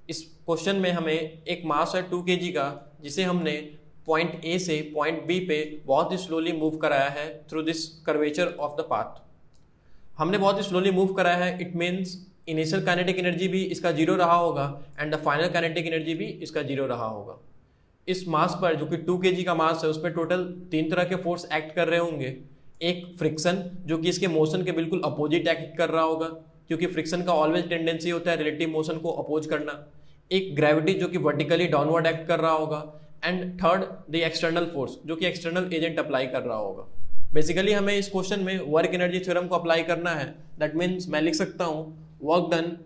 इस क्वेश्चन में हमें एक मास है 2 kg का, जिसे हमने पॉइंट ए से पॉइंट बी पे बहुत ही स्लोली मूव कराया है through this curvature of the path. हमने बहुत ही स्लोली मूव कराया है, it means initial kinetic energy भी इसका जीरो रहा होगा and the final kinetic energy भी इसका जीरो रहा होगा। इस मास पर जो कि 2 kg का मास है, उस पर टोटल 3 तरह के फोर्स एक्ट कर रहे होंगे। एक फ्रिक्शन जो कि इसके मोशन के बिल्कुल अपोजिट एक्ट कर रहा होगा, क्योंकि फ्रिक्शन का ऑलवेज टेंडेंसी होता है रिलेटिव मोशन को अपोज करना। एक ग्रेविटी जो कि वर्टिकली डाउनवर्ड एक्ट कर रहा होगा, and third the external force जो कि एक्सटर्नल एजेंट अप्लाई कर रहा होगा। बेसिकली हमें इस क्वेश्चन में वर्क एनर्जी थ्योरम को अप्लाई करना है। दैट मीन्स मैं लिख सकता हूँ work done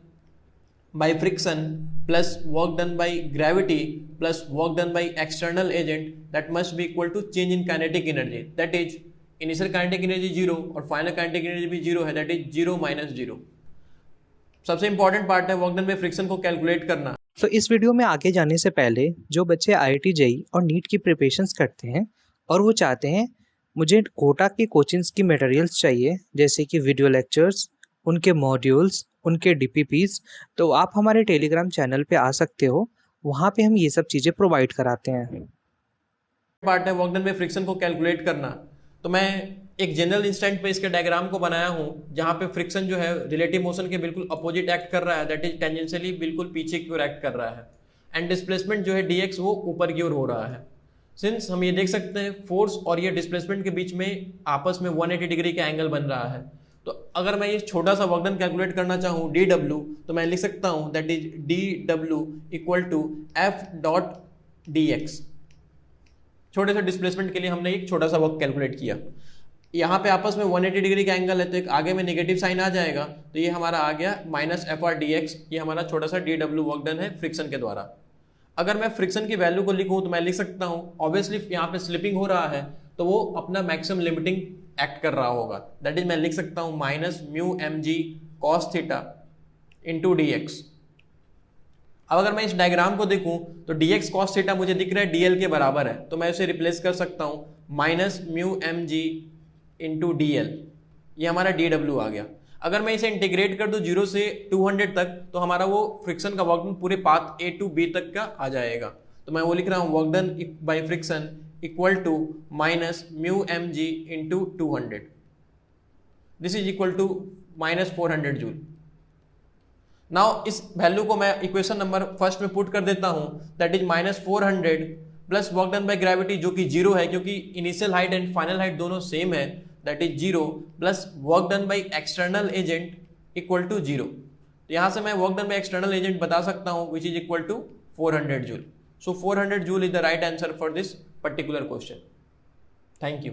by friction plus work done by gravity plus work done by external agent that must be equal to change in kinetic energy, that is initial kinetic energy 0 और final kinetic energy भी 0 है, that is 0 minus 0। सबसे important part है work done by friction को calculate करना। तो इस video में आगे जाने से पहले जो बच्चे IIT जेईई और नीट की प्रिपरेशंस करते हैं और वो चाहते हैं मुझे कोटा की कोचिंग्स की मटेरियल्स चाहिए, जैसे कि वीडियो लेक्चर्स, उनके मॉड्यूल्स, उनके DPPs, तो आप हमारे टेलीग्राम चैनल पे आ सकते हो। वहाँ पे हम ये सब चीज़ें प्रोवाइड कराते हैं। पार्ट है वर्क डन बाय फ्रिक्शन को कैलकुलेट करना। तो मैं एक जनरल इंस्टेंट पे इसके डायग्राम को बनाया हूँ, जहाँ पे फ्रिक्शन जो है रिलेटिव मोशन के बिल्कुल अपोजिट एक्ट कर रहा है, दैट इज टेंजेंशियली बिल्कुल पीछे की ओर एक्ट कर रहा है, एंड डिस्प्लेसमेंट जो है dx वो ऊपर की ओर हो रहा है। सिंस हम ये देख सकते हैं फोर्स और ये डिस्प्लेसमेंट के बीच में आपस में 180 डिग्री का एंगल बन रहा है। तो अगर मैं ये छोटा सा वर्क डन कैलकुलेट करना चाहूँ dw, तो मैं लिख सकता हूँ that is dw equal to f dot dx। छोटे से डिस्प्लेसमेंट के लिए हमने एक छोटा सा वर्क कैलकुलेट किया। यहाँ पे आपस में 180 डिग्री का एंगल है, तो एक आगे में नेगेटिव साइन आ जाएगा, तो ये हमारा आ गया minus F R D x. ये हमारा छोटा सा dw वर्क डन है फ्रिक्शन के द्वारा। अगर मैं फ्रिक्शन की वैल्यू को लिखूं तो मैं लिख सकता हूं ऑब्वियसली यहाँ पे स्लिपिंग हो रहा है, तो वो अपना मैक्सिमम लिमिटिंग एक्ट कर रहा होगा, दैट इज मैं लिख सकता हूं minus mu m g cos theta into d x. अब अगर मैं इस डायग्राम को देखूं तो डी एक्स कॉस थीटा मुझे दिख रहा है डीएल के बराबर है, तो मैं उसे रिप्लेस कर सकता हूं minus mu m g into d l. ये हमारा डी डब्ल्यू आ गया। अगर मैं इसे इंटीग्रेट कर दूं 0 से 200 तक, तो हमारा वो फ्रिक्शन का वर्क डन पूरे पाथ ए टू बी तक का आ जाएगा। तो मैं वो लिख रहा हूं work done by friction equal to minus mu m g into 200, this is equal to minus 400 joule. Now इस वैल्यू को मैं इक्वेशन नंबर फर्स्ट में पुट कर देता हूं, that is minus 400 plus work done by gravity जो कि 0 है, क्योंकि initial height and final height दोनों सेम है, that is 0 plus work done by external agent equal to 0। तो यहां से मैं work done by external agent बता सकता हूं which is equal to 400 joule. So 400 joule is the right answer for this particular question. Thank you.